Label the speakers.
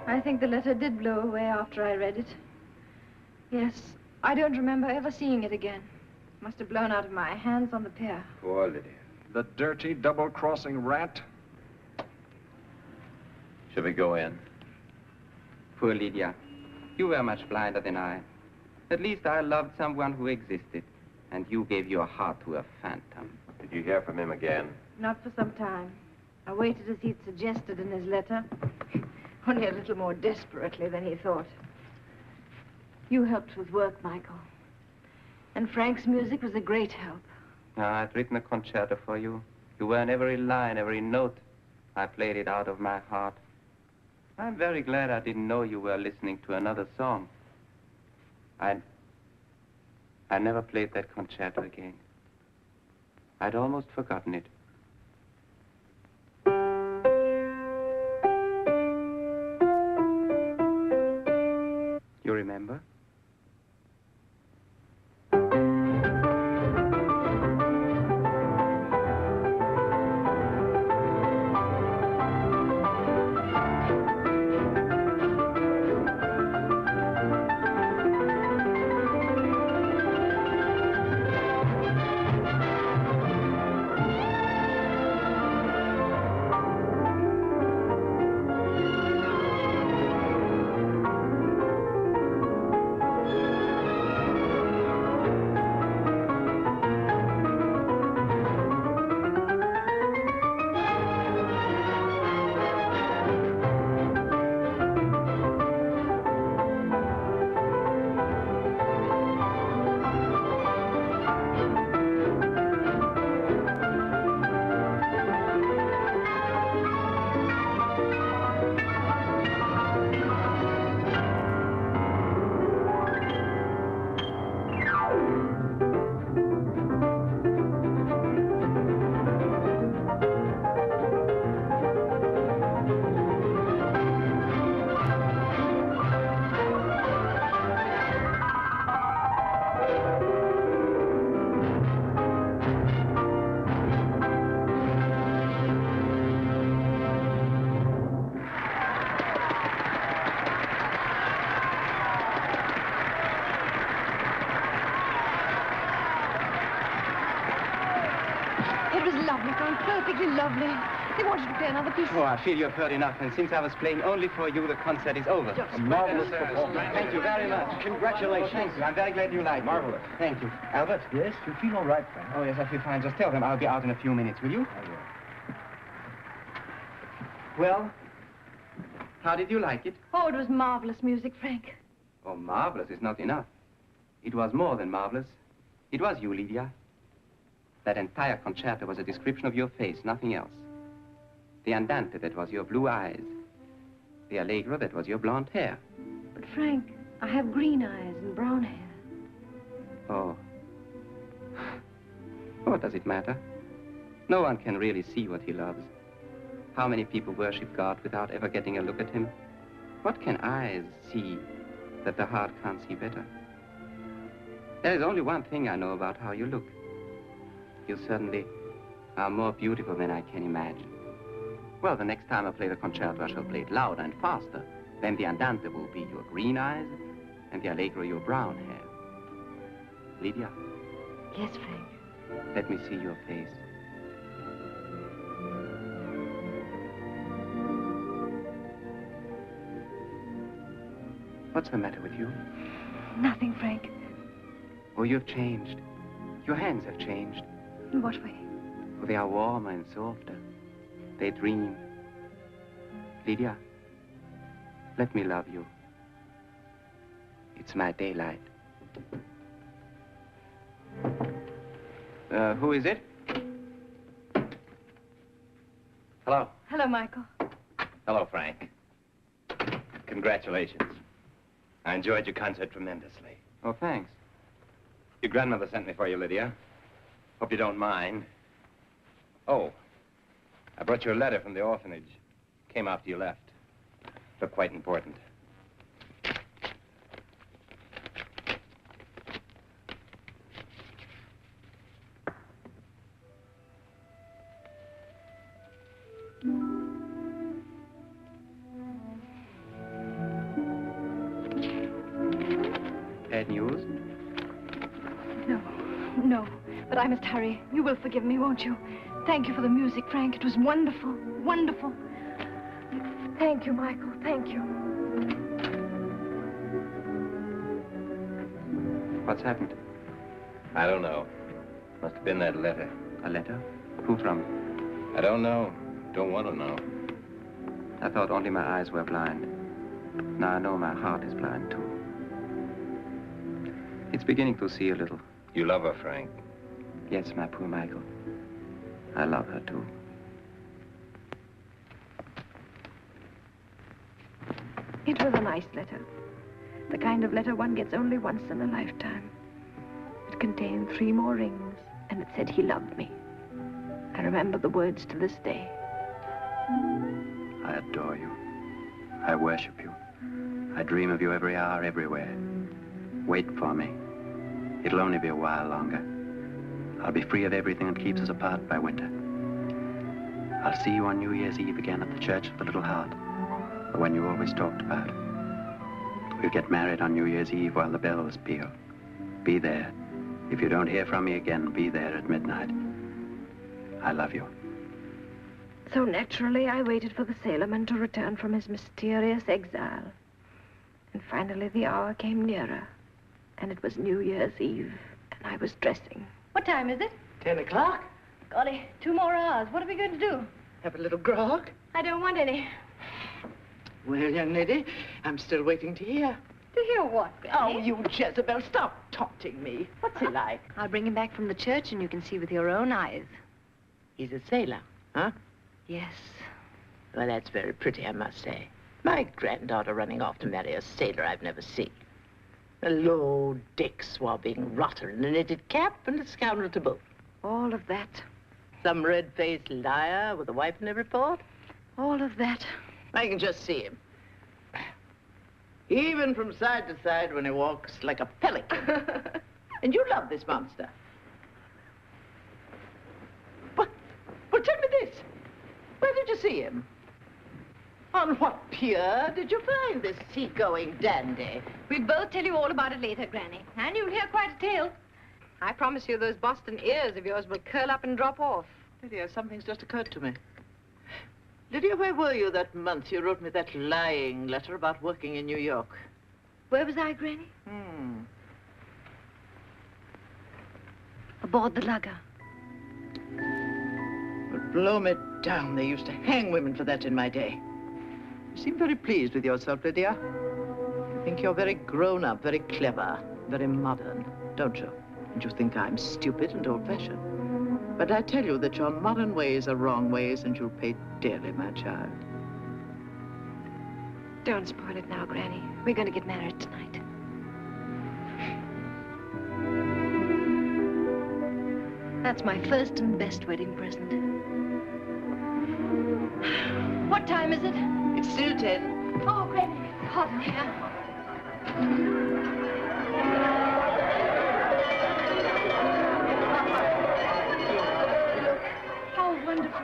Speaker 1: I think the letter did blow away after I read it. Yes, I don't remember ever seeing it again. Must have blown out of my hands on the pier.
Speaker 2: Poor Lydia.
Speaker 3: The dirty, double-crossing rat.
Speaker 2: Shall we go in?
Speaker 4: Poor Lydia. You were much blinder than I. At least I loved someone who existed, and you gave your heart to a phantom.
Speaker 2: Did you hear from him again?
Speaker 1: Not for some time. I waited as he'd suggested in his letter, only a little more desperately than he thought. You helped with work, Michael. And Frank's music was a great help.
Speaker 4: I'd written a concerto for you. You were in every line, every note. I played it out of my heart. I'm very glad I didn't know you were listening to another song. I never played that concerto again. I'd almost forgotten it. You remember?
Speaker 1: Lovely. They wanted to play another piece.
Speaker 4: Oh, I feel you've heard enough, and since I was playing only for you, the concert is over.
Speaker 1: Just
Speaker 3: a marvelous performance.
Speaker 4: Thank you very much.
Speaker 3: Congratulations.
Speaker 4: Thank you. I'm very glad you liked it.
Speaker 3: Marvelous.
Speaker 4: Thank you. Albert?
Speaker 5: Yes, you feel all right, Frank.
Speaker 4: Oh, yes, I feel fine. Just tell them I'll be out in a few minutes, will you?
Speaker 5: I will.
Speaker 4: Well, how did you like it?
Speaker 1: Oh, it was marvelous music, Frank.
Speaker 4: Oh, marvelous is not enough. It was more than marvelous. It was you, Lydia. That entire concerto was a description of your face, nothing else. The andante, that was your blue eyes. The allegro, that was your blonde hair.
Speaker 1: But, Frank, I have green eyes and brown hair.
Speaker 4: Oh. What does it matter? No one can really see what he loves. How many people worship God without ever getting a look at him? What can eyes see that the heart can't see better? There is only one thing I know about how you look. You certainly are more beautiful than I can imagine. Well, the next time I play the concerto, I shall play it louder and faster. Then the andante will be your green eyes, and the allegro your brown hair. Lydia?
Speaker 1: Yes, Frank.
Speaker 4: Let me see your face. What's the matter with you?
Speaker 1: Nothing, Frank.
Speaker 4: Oh, you've changed. Your hands have changed.
Speaker 1: In what way?
Speaker 4: Oh, they are warmer and softer. They dream. Lydia, let me love you. It's my daylight. Who is it?
Speaker 2: Hello.
Speaker 1: Hello, Michael.
Speaker 2: Hello, Frank. Congratulations. I enjoyed your concert tremendously.
Speaker 4: Oh, thanks.
Speaker 2: Your grandmother sent me for you, Lydia. Hope you don't mind. Oh, I brought you a letter from the orphanage. Came after you left. Looked quite important.
Speaker 4: news?
Speaker 1: No. But I must hurry. You will forgive me, won't you? Thank you for the music, Frank. It was wonderful. Wonderful. Thank you, Michael. Thank you.
Speaker 4: What's happened?
Speaker 2: I don't know. Must have been that letter.
Speaker 4: A letter? Who from?
Speaker 2: I don't know. Don't want to know.
Speaker 4: I thought only my eyes were blind. Now I know my heart is blind, too. It's beginning to see a little.
Speaker 2: You love her, Frank.
Speaker 4: Yes, my poor Michael. I love her, too.
Speaker 1: It was a nice letter. The kind of letter one gets only once in a lifetime. It contained 3 more rings, and it said he loved me. I remember the words to this day.
Speaker 4: I adore you. I worship you. I dream of you every hour, everywhere. Wait for me. It'll only be a while longer. I'll be free of everything that keeps us apart by winter. I'll see you on New Year's Eve again at the Church of the Little Heart, the one you always talked about. We'll get married on New Year's Eve while the bells peal. Be there. If you don't hear from me again, be there at midnight. I love you.
Speaker 1: So naturally, I waited for the sailorman to return from his mysterious exile. And finally, the hour came nearer. And it was New Year's Eve, and I was dressing.
Speaker 6: What time is it?
Speaker 5: 10 o'clock.
Speaker 6: Golly, 2 more hours. What are we going to do?
Speaker 5: Have a little grog?
Speaker 6: I don't want any.
Speaker 5: Well, young lady, I'm still waiting to hear.
Speaker 6: To hear what,
Speaker 5: Oh,
Speaker 6: Granny?
Speaker 5: you Jezebel, stop taunting me. What's he like?
Speaker 6: I'll bring him back from the church and you can see with your own eyes.
Speaker 5: He's a sailor, huh?
Speaker 6: Yes.
Speaker 5: Well, that's very pretty, I must say. My granddaughter running off to marry a sailor I've never seen. A low, dick swabbing rotter in a knitted cap and a scoundrel to boot.
Speaker 1: All of that.
Speaker 5: Some red-faced liar with a wife in every port.
Speaker 1: All of that.
Speaker 5: I can just see him. Even from side to side when he walks like a pelican. And you love this monster. But tell me this. Where did you see him? On what pier did you find this seagoing dandy?
Speaker 6: We'll both tell you all about it later, Granny. And you'll hear quite a tale. I promise you those Boston ears of yours will curl up and drop off.
Speaker 5: Lydia, something's just occurred to me. Lydia, where were you that month you wrote me that lying letter about working in New York?
Speaker 1: Where was I, Granny? Aboard the lugger.
Speaker 5: But blow me down, they used to hang women for that in my day. You seem very pleased with yourself, Lydia. You think you're very grown up, very clever, very modern, don't you? And you think I'm stupid and old-fashioned. But I tell you that your modern ways are wrong ways, and you'll pay dearly, my child.
Speaker 1: Don't spoil it now, Granny. We're going to get married tonight. That's my first and best wedding present.
Speaker 6: What time is it?
Speaker 5: It's still 10.
Speaker 6: Oh, Granny, it's hot in here. How wonderful.